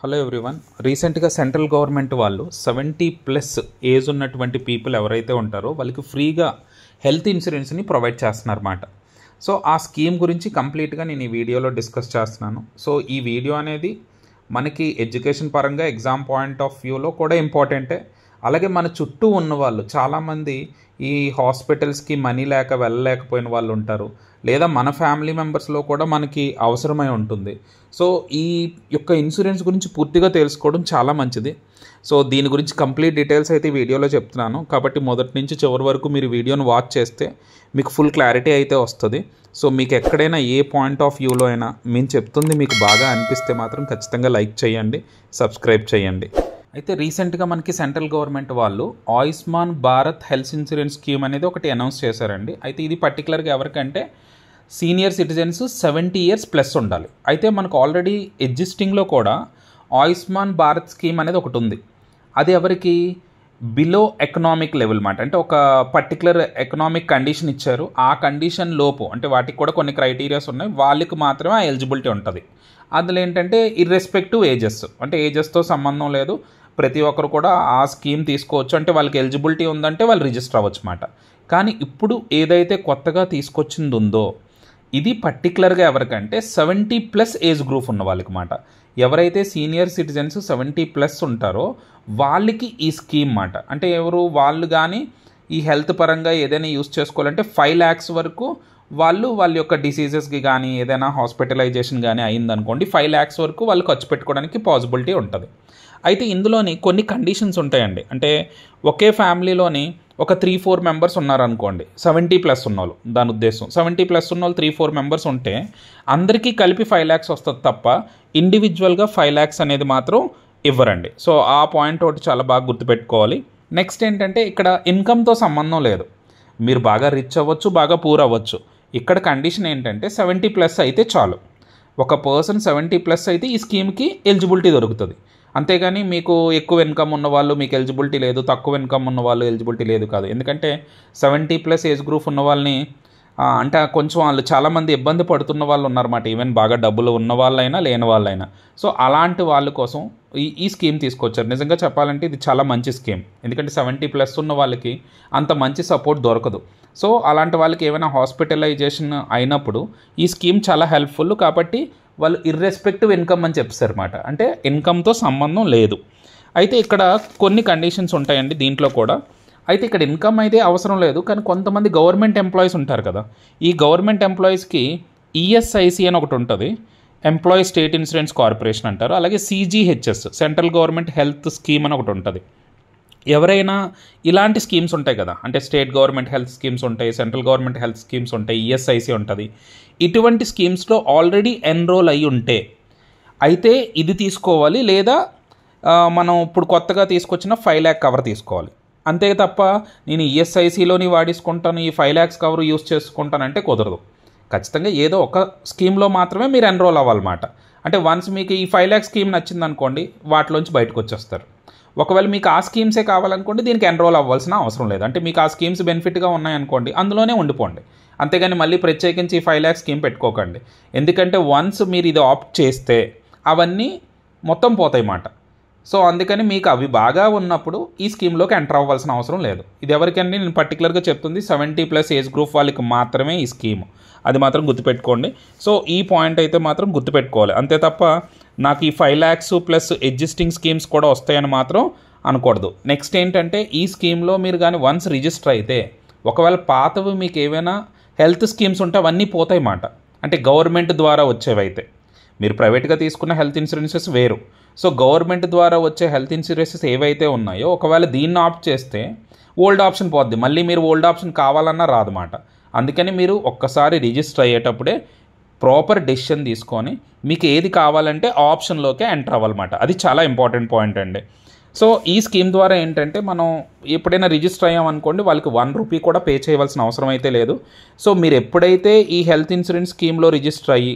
Hello everyone. రీసెంట్గా central government వాళ్ళు 70+ age ఉన్నటువంటి పీపుల్ ఎవరైతే ఉంటారో వాళ్ళకి ఫ్రీగా హెల్త్ ఇన్సూరెన్స్ని ప్రొవైడ్ చేస్తున్నారన్నమాట. సో ఆ స్కీమ్ గురించి కంప్లీట్గా నేను ఈ వీడియోలో డిస్కస్ చేస్తున్నాను. సో ఈ వీడియో అనేది మనకి ఎడ్యుకేషన్ పరంగా ఎగ్జామ్ పాయింట్ ఆఫ్ వ్యూలో కూడా ఇంపార్టెంటే. అలాగే మన చుట్టూ ఉన్న వాళ్ళు చాలామంది ఈ హాస్పిటల్స్కి మనీ లేక వెళ్ళలేకపోయిన వాళ్ళు ఉంటారు, లేదా మన ఫ్యామిలీ మెంబర్స్లో కూడా మనకి అవసరమై ఉంటుంది. సో ఈ యొక్క ఇన్సూరెన్స్ గురించి పూర్తిగా తెలుసుకోవడం చాలా మంచిది. సో దీని గురించి కంప్లీట్ డీటెయిల్స్ అయితే ఈ వీడియోలో చెప్తున్నాను, కాబట్టి మొదటి నుంచి చివరి వరకు మీరు వీడియోని వాచ్ చేస్తే మీకు ఫుల్ క్లారిటీ అయితే వస్తుంది. సో మీకు ఎక్కడైనా ఏ పాయింట్ ఆఫ్ వ్యూలో అయినా మేము చెప్తుంది మీకు బాగా అనిపిస్తే మాత్రం ఖచ్చితంగా లైక్ చేయండి, సబ్స్క్రైబ్ చేయండి. అయితే రీసెంట్గా మనకి సెంట్రల్ గవర్నమెంట్ వాళ్ళు Ayushman Bharat health insurance scheme అనేది ఒకటి అనౌన్స్ చేశారండి. అయితే ఇది పర్టికులర్గా ఎవరికంటే సీనియర్ సిటిజన్స్ 70 years ప్లస్ ఉండాలి. అయితే మనకు ఆల్రెడీ ఎగ్జిస్టింగ్లో కూడా ఆయుష్మాన్ భారత్ స్కీమ్ అనేది ఒకటి ఉంది. అది ఎవరికి బిలో ఎకనామిక్ లెవెల్ మాట, అంటే ఒక పర్టికులర్ ఎకనామిక్ కండిషన్ ఇచ్చారు. ఆ కండిషన్ లోపు అంటే వాటికి కూడా కొన్ని క్రైటీరియాస్ ఉన్నాయి, వాళ్ళకి మాత్రమే ఆ ఎలిజిబిలిటీ ఉంటుంది. అందులో ఏంటంటే ఇర్రెస్పెక్టివ్ ఏజెస్, అంటే ఏజెస్తో సంబంధం లేదు, ప్రతి ఒక్కరు కూడా ఆ స్కీమ్ తీసుకోవచ్చు. అంటే వాళ్ళకి ఎలిజిబిలిటీ ఉందంటే వాళ్ళు రిజిస్టర్ అవ్వచ్చు అన్నమాట. కానీ ఇప్పుడు ఏదైతే కొత్తగా తీసుకొచ్చింది ఉందో ఇది పర్టికులర్గా ఎవరికంటే 70+ ఏజ్ గ్రూప్ ఉన్న వాళ్ళకి మాట. ఎవరైతే సీనియర్ సిటిజన్స్ 70+ ఉంటారో వాళ్ళకి ఈ స్కీమ్ మాట. అంటే ఎవరు వాళ్ళు కానీ ఈ హెల్త్ పరంగా ఏదైనా యూస్ చేసుకోవాలంటే 5 lakhs వరకు వాళ్ళ యొక్క డిసీజెస్కి కానీ ఏదైనా హాస్పిటలైజేషన్ కానీ అయిందనుకోండి 5 lakhs వరకు వాళ్ళు ఖర్చు పెట్టుకోవడానికి పాసిబిలిటీ ఉంటుంది. అయితే ఇందులోని కొన్ని కండిషన్స్ ఉంటాయండి. అంటే ఒకే ఫ్యామిలీలోని ఒక 3-4 members ఉన్నారనుకోండి, 70+ ఉన్నోళ్ళు, దాని ఉద్దేశం 70+ ఉన్నోళ్ళు 3-4 members ఉంటే అందరికీ కలిపి 5 lakhs వస్తుంది తప్ప ఇండివిజువల్గా 5 lakhs అనేది మాత్రం ఇవ్వరండి. సో ఆ పాయింట్ ఒకటి చాలా బాగా గుర్తుపెట్టుకోవాలి. నెక్స్ట్ ఏంటంటే ఇక్కడ ఇన్కమ్తో సంబంధం లేదు, మీరు బాగా రిచ్ అవ్వచ్చు, బాగా పూర్ అవ్వచ్చు. ఇక్కడ కండిషన్ ఏంటంటే 70+ అయితే చాలు. ఒక పర్సన్ 70+ అయితే ఈ స్కీమ్కి ఎలిజిబిలిటీ దొరుకుతుంది. అంతేగాని మీకు ఎక్కువ ఇన్కమ్ ఉన్న వాళ్ళు మీకు ఎలిజిబిలిటీ లేదు, తక్కువ ఇన్కమ్ ఉన్న వాళ్ళు ఎలిజిబిలిటీ లేదు కాదు. ఎందుకంటే 70+ ఏజ్ గ్రూప్ ఉన్న వాళ్ళని అంటే కొంచెం వాళ్ళు చాలామంది ఇబ్బంది పడుతున్న వాళ్ళు ఉన్నారన్నమాట, ఈవెన్ బాగా డబ్బులు ఉన్న వాళ్ళైనా లేని వాళ్ళైనా. సో అలాంటి వాళ్ళ కోసం ఈ స్కీమ్ తీసుకొచ్చారు. నిజంగా చెప్పాలంటే ఇది చాలా మంచి స్కీమ్, ఎందుకంటే 70+ ఉన్న వాళ్ళకి అంత మంచి సపోర్ట్ దొరకదు. సో అలాంటి వాళ్ళకి ఏమైనా హాస్పిటలైజేషన్ అయినప్పుడు ఈ స్కీమ్ చాలా హెల్ప్ఫుల్. కాబట్టి వాళ్ళు ఇర్రెస్పెక్టివ్ ఇన్కమ్ అని చెప్పారు అన్నమాట, అంటే ఇన్కమ్తో సంబంధం లేదు. అయితే ఇక్కడ కొన్ని కండిషన్స్ ఉంటాయండి దీంట్లో కూడా. అయితే ఇక్కడ ఇన్కమ్ అయితే అవసరం లేదు, కానీ కొంతమంది గవర్నమెంట్ ఎంప్లాయీస్ ఉంటారు కదా, ఈ గవర్నమెంట్ ఎంప్లాయీస్కి ఈఎస్ఐసి అని ఒకటి ఉంటుంది, ఎంప్లాయీ స్టేట్ ఇన్సూరెన్స్ కార్పొరేషన్ అంటారు. అలాగే CGHS, central government health scheme అని ఒకటి ఉంటుంది. ఎవరైనా ఇలాంటి స్కీమ్స్ ఉంటాయి కదా, అంటే స్టేట్ గవర్నమెంట్ హెల్త్ స్కీమ్స్ ఉంటాయి, సెంట్రల్ గవర్నమెంట్ హెల్త్ స్కీమ్స్ ఉంటాయి, ఈఎస్ఐసి ఉంటుంది. ఇటువంటి స్కీమ్స్లో ఆల్రెడీ ఎన్రోల్ అయ్యి ఉంటే అయితే ఇది తీసుకోవాలి, లేదా మనం ఇప్పుడు కొత్తగా తీసుకొచ్చిన 5 lakh కవర్ తీసుకోవాలి. అంతే తప్ప నేను ఈఎస్ఐసిలోని వాడేసుకుంటాను, ఈ 5 lakhs కవర్ యూస్ చేసుకుంటానంటే కుదరదు. ఖచ్చితంగా ఏదో ఒక స్కీమ్లో మాత్రమే మీరు ఎన్రోల్ అవ్వాలన్నమాట. అంటే వన్స్ మీకు ఈ 5 lakh స్కీమ్ నచ్చిందనుకోండి, వాటిలోంచి బయటకు వచ్చేస్తారు. ఒకవేళ మీకు ఆ స్కీమ్సే కావాలనుకోండి, దీనికి ఎన్రోల్ అవ్వాల్సిన అవసరం లేదు. అంటే మీకు ఆ స్కీమ్స్ బెనిఫిట్గా ఉన్నాయనుకోండి, అందులోనే ఉండిపోండి. అంతేగాని మళ్ళీ ప్రత్యేకించి ఈ 5 lakh స్కీమ్ పెట్టుకోకండి. ఎందుకంటే వన్స్ మీరు ఇది ఆప్ట్ చేస్తే అవన్నీ మొత్తం పోతాయి మాట. సో అందుకని మీకు అవి బాగా ఉన్నప్పుడు ఈ స్కీమ్లోకి ఎంటర్ అవ్వాల్సిన అవసరం లేదు. ఇది ఎవరికంటే నేను పర్టికులర్గా చెప్తుంది 70+ ఏజ్ గ్రూప్ వాళ్ళకి మాత్రమే ఈ స్కీమ్, అది మాత్రం గుర్తుపెట్టుకోండి. సో ఈ పాయింట్ అయితే మాత్రం గుర్తుపెట్టుకోవాలి. అంతే తప్ప నాకు ఈ 5 lakhs ప్లస్ ఎగ్జిస్టింగ్ స్కీమ్స్ కూడా వస్తాయని మాత్రం అనకూడదు. నెక్స్ట్ ఏంటంటే ఈ స్కీమ్లో మీరు కానీ వన్స్ రిజిస్టర్ అయితే ఒకవేళ పాతవి మీకు ఏవైనా హెల్త్ స్కీమ్స్ ఉంటే అవన్నీ పోతాయి మాట. అంటే గవర్నమెంట్ ద్వారా వచ్చేవైతే, మీరు ప్రైవేట్గా తీసుకున్న హెల్త్ ఇన్సూరెన్సెస్ వేరు. సో గవర్నమెంట్ ద్వారా వచ్చే హెల్త్ ఇన్సూరెన్సెస్ ఏవైతే ఉన్నాయో ఒకవేళ దీన్ని ఆప్ట్ చేస్తే ఓల్డ్ ఆప్షన్ పోద్ది, మళ్ళీ మీరు ఓల్డ్ ఆప్షన్ కావాలన్నా రాదన్నమాట. అందుకని మీరు ఒక్కసారి రిజిస్టర్ అయ్యేటప్పుడే ప్రాపర్ డెసిషన్ తీసుకొని మీకు ఏది కావాలంటే ఆప్షన్లోకే ఎంటర్ అవ్వాలన్నమాట. అది చాలా ఇంపార్టెంట్ పాయింట్ అండి. సో ఈ స్కీమ్ ద్వారా ఏంటంటే మనం ఎప్పుడైనా రిజిస్టర్ అయ్యామనుకోండి, వాళ్ళకి 1 rupee కూడా పే చేయవలసిన అవసరం అయితే లేదు. సో మీరు ఎప్పుడైతే ఈ హెల్త్ ఇన్సూరెన్స్ స్కీమ్లో రిజిస్టర్ అయ్యి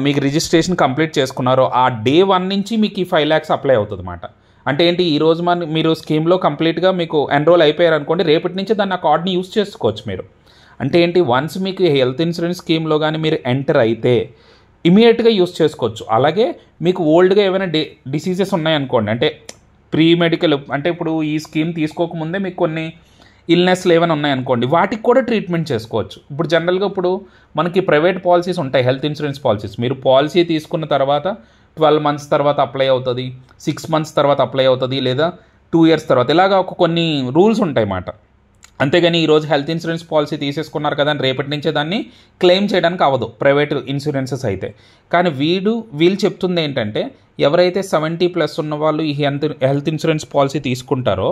మీకు రిజిస్ట్రేషన్ కంప్లీట్ చేసుకున్నారో ఆ Day 1 నుంచి మీకు ఈ 5 lakhs అప్లై అవుతుంది అన్నమాట. అంటే ఏంటి, ఈరోజు మీరు స్కీమ్లో కంప్లీట్గా మీకు ఎన్రోల్ అయిపోయారు అనుకోండి, రేపటి నుంచి దాన్ని ఆ కార్డ్ని యూస్ చేసుకోవచ్చు మీరు. అంటే ఏంటి, వన్స్ మీకు హెల్త్ ఇన్సూరెన్స్ స్కీమ్లో కానీ మీరు ఎంటర్ అయితే ఇమీడియట్గా యూస్ చేసుకోవచ్చు. అలాగే మీకు ఓల్డ్గా ఏమైనా డిసీజెస్ ఉన్నాయనుకోండి, అంటే ప్రీ మెడికల్, అంటే ఇప్పుడు ఈ స్కీమ్ తీసుకోకముందే మీకు కొన్ని ఇల్నెస్లు ఏమైనా ఉన్నాయనుకోండి, వాటికి కూడా ట్రీట్మెంట్ చేసుకోవచ్చు. ఇప్పుడు జనరల్గా ఇప్పుడు మనకి ప్రైవేట్ పాలసీస్ ఉంటాయి, హెల్త్ ఇన్సూరెన్స్ పాలసీస్. మీరు పాలసీ తీసుకున్న తర్వాత 12 months తర్వాత అప్లై అవుతుంది, 6 months తర్వాత అప్లై అవుతుంది, లేదా 2 years తర్వాత, ఇలాగా కొన్ని రూల్స్ ఉంటాయి అన్నమాట. అంతేగాని ఈరోజు హెల్త్ ఇన్సూరెన్స్ పాలసీ తీసేసుకున్నారు కదా అని రేపటి నుంచే దాన్ని క్లెయిమ్ చేయడానికి అవ్వదు ప్రైవేట్ ఇన్సూరెన్సెస్ అయితే. కానీ వీళ్ళు చెప్తుంది ఏంటంటే, ఎవరైతే 70+ ఉన్న వాళ్ళు ఈ హెల్త్ ఇన్సూరెన్స్ పాలసీ తీసుకుంటారో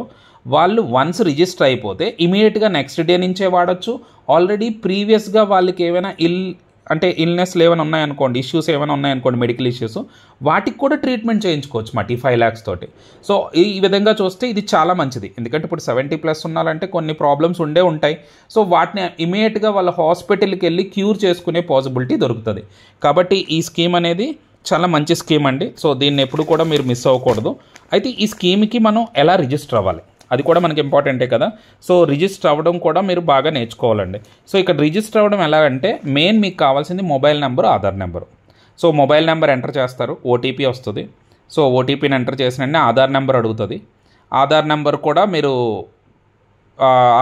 వాళ్ళు వన్స్ రిజిస్టర్ అయిపోతే ఇమీడియట్గా నెక్స్ట్ డే నుంచే వాడచ్చు. ఆల్రెడీ ప్రీవియస్గా వాళ్ళకి ఏమైనా ఇల్నెస్లు ఏమైనా ఉన్నాయనుకోండి, ఇష్యూస్ ఏమైనా ఉన్నాయనుకోండి, మెడికల్ ఇష్యూస్, వాటికి కూడా ట్రీట్మెంట్ చేయించుకోవచ్చు మాట ఈ 5 lakhs తోటి. సో ఈ విధంగా చూస్తే ఇది చాలా మంచిది. ఎందుకంటే ఇప్పుడు 70+ ఉన్నారంటే కొన్ని ప్రాబ్లమ్స్ ఉంటాయి. సో వాటిని ఇమీడియట్గా వాళ్ళ హాస్పిటల్కి వెళ్ళి క్యూర్ చేసుకునే పాసిబిలిటీ దొరుకుతుంది. కాబట్టి ఈ స్కీమ్ అనేది చాలా మంచి స్కీమ్ అండి. సో దీన్ని ఎప్పుడు కూడా మీరు మిస్ అవ్వకూడదు. అయితే ఈ స్కీమ్కి మనం ఎలా రిజిస్టర్ అవ్వాలి, అది కూడా మనకి ఇంపార్టెంటే కదా. సో రిజిస్టర్ అవ్వడం కూడా మీరు బాగా నేర్చుకోవాలండి. సో ఇక్కడ రిజిస్టర్ అవ్వడం ఎలా అంటే, మెయిన్ మీకు కావాల్సింది mobile number, Aadhaar number. So mobile number enter చేస్తారు, ఓటీపీ వస్తుంది. సో ఓటీపీని ఎంటర్ చేసిన ఆధార్ నెంబర్ అడుగుతుంది. ఆధార్ నెంబర్ కూడా మీరు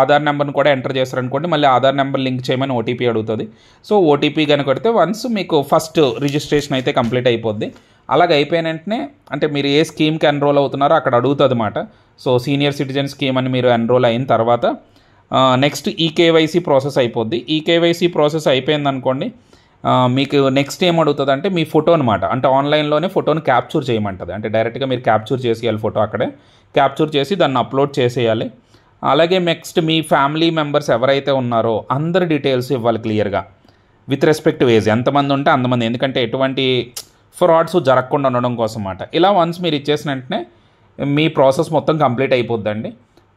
ఆధార్ నెంబర్ని కూడా ఎంటర్ చేస్తారనుకోండి, మళ్ళీ ఆధార్ నెంబర్ లింక్ చేయమని ఓటీపీ అడుగుతుంది. సో ఓటీపీ కనుక కొడితే వన్స్ మీకు ఫస్ట్ రిజిస్ట్రేషన్ అయితే కంప్లీట్ అయిపోద్ది. అలాగే అయిపోయిన వెంటనే, అంటే మీరు ఏ స్కీమ్కి ఎన్రోల్ అవుతున్నారో అక్కడ అడుగుతుంది అన్నమాట. సో సీనియర్ సిటిజన్ స్కీమ్ అని మీరు ఎన్రోల్ అయిన తర్వాత నెక్స్ట్ ఈకేవైసీ ప్రాసెస్ అయిపోద్ది. ఈకేవైసీ ప్రాసెస్ అయిపోయిందనుకోండి, మీకు నెక్స్ట్ ఏం అడుగుతుంది అంటే మీ ఫోటో అనమాట. అంటే ఆన్లైన్లోనే ఫోటోని క్యాప్చర్ చేయమంటుంది. అంటే డైరెక్ట్గా మీరు క్యాప్చర్ చేసేయాలి, ఫోటో అక్కడే క్యాప్చర్ చేసి దాన్ని అప్లోడ్ చేసేయాలి. అలాగే నెక్స్ట్ మీ ఫ్యామిలీ మెంబర్స్ ఎవరైతే ఉన్నారో అందరి డీటెయిల్స్ ఇవ్వాలి క్లియర్గా, విత్ రెస్పెక్ట్ టు ఏజ్. ఎంతమంది ఉంటే అంతమంది, ఎందుకంటే ఎటువంటి ఫ్రాడ్స్ జరగకుండా ఉండడం కోసం అన్నమాట. ఇలా వన్స్ మీరు ఇచ్చేసిన వెంటనే మీ ప్రాసెస్ మొత్తం కంప్లీట్ అయిపోద్దండి.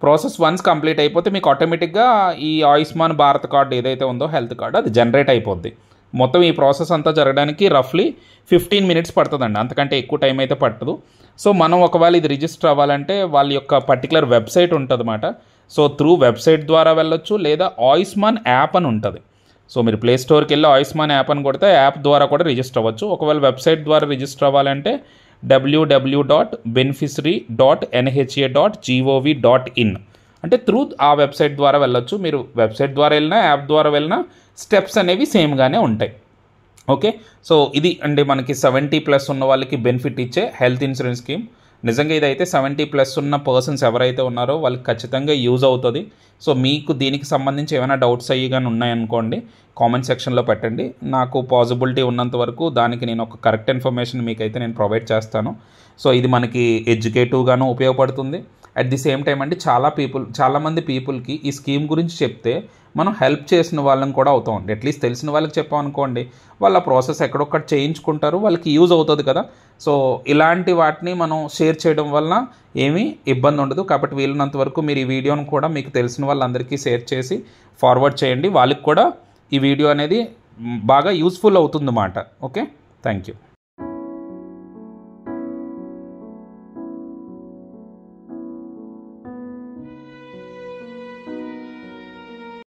ప్రాసెస్ వన్స్ కంప్లీట్ అయిపోతే మీకు ఆటోమేటిక్గా ఈ ఆయుష్మాన్ భారత్ కార్డు ఏదైతే ఉందో హెల్త్ కార్డు, అది జనరేట్ అయిపోద్ది. మొత్తం ఈ ప్రాసెస్ అంతా జరగడానికి రఫ్లీ 15 minutes పడుతుందండి, అంతకంటే ఎక్కువ టైం అయితే పట్టదు. సో మనం ఒకవేళ ఇది రిజిస్టర్ అవ్వాలంటే వాళ్ళ యొక్క పర్టికులర్ వెబ్సైట్ ఉంటుంది అన్నమాట. సో త్రూ వెబ్సైట్ ద్వారా వెళ్ళొచ్చు, లేదా ఆయుష్మాన్ యాప్ అని ఉంటుంది. సో మీరు ప్లే స్టోర్కి వెళ్ళి ఆయుష్మాన్ యాప్ అని కొడితే యాప్ ద్వారా కూడా రిజిస్టర్ అవ్వచ్చు. ఒకవేళ వెబ్సైట్ ద్వారా రిజిస్టర్ అవ్వాలంటే www.beneficiary.nha.gov.in అంటే త్రూ ఆ వెబ్సైట్ ద్వారా వెళ్ళొచ్చు. మీరు వెబ్సైట్ ద్వారా వెళ్ళినా యాప్ ద్వారా వెళ్ళినా స్టెప్స్ అనేవి సేమ్గానే ఉంటాయి. ఓకే, సో ఇది అండి మనకి 70+ ఉన్న వాళ్ళకి బెనిఫిట్ ఇచ్చే హెల్త్ ఇన్సూరెన్స్ స్కీమ్. నిజంగా ఇదైతే 70+ ఉన్న పర్సన్స్ ఎవరైతే ఉన్నారో వాళ్ళకి ఖచ్చితంగా యూజ్ అవుతుంది. సో మీకు దీనికి సంబంధించి ఏమైనా డౌట్స్ అయ్యి కానీ ఉన్నాయనుకోండి, కామెంట్ సెక్షన్లో పెట్టండి. నాకు పాసిబిలిటీ ఉన్నంత వరకు దానికి నేను ఒక కరెక్ట్ ఇన్ఫర్మేషన్ మీకైతే నేను ప్రొవైడ్ చేస్తాను. సో ఇది మనకి ఎడ్యుకేటివ్గాను ఉపయోగపడుతుంది. అట్ ది సేమ్ టైం అండి చాలామంది పీపుల్కి ఈ స్కీమ్ గురించి చెప్తే మనం హెల్ప్ చేసిన వాళ్ళని కూడా అవుతామండి. అట్లీస్ట్ తెలిసిన వాళ్ళకి చెప్పామనుకోండి, వాళ్ళ ప్రాసెస్ ఎక్కడొక్కటి చేయించుకుంటారు, వాళ్ళకి యూజ్ అవుతుంది కదా. సో ఇలాంటి వాటిని మనం షేర్ చేయడం వలన ఏమీ ఇబ్బంది ఉండదు. కాబట్టి వీలున్నంత వరకు మీరు ఈ వీడియోను కూడా మీకు తెలిసిన వాళ్ళందరికీ షేర్ చేసి ఫార్వర్డ్ చేయండి. వాళ్ళకి కూడా ఈ వీడియో అనేది బాగా యూస్ఫుల్ అవుతుందన్నమాట. Okay, thank you.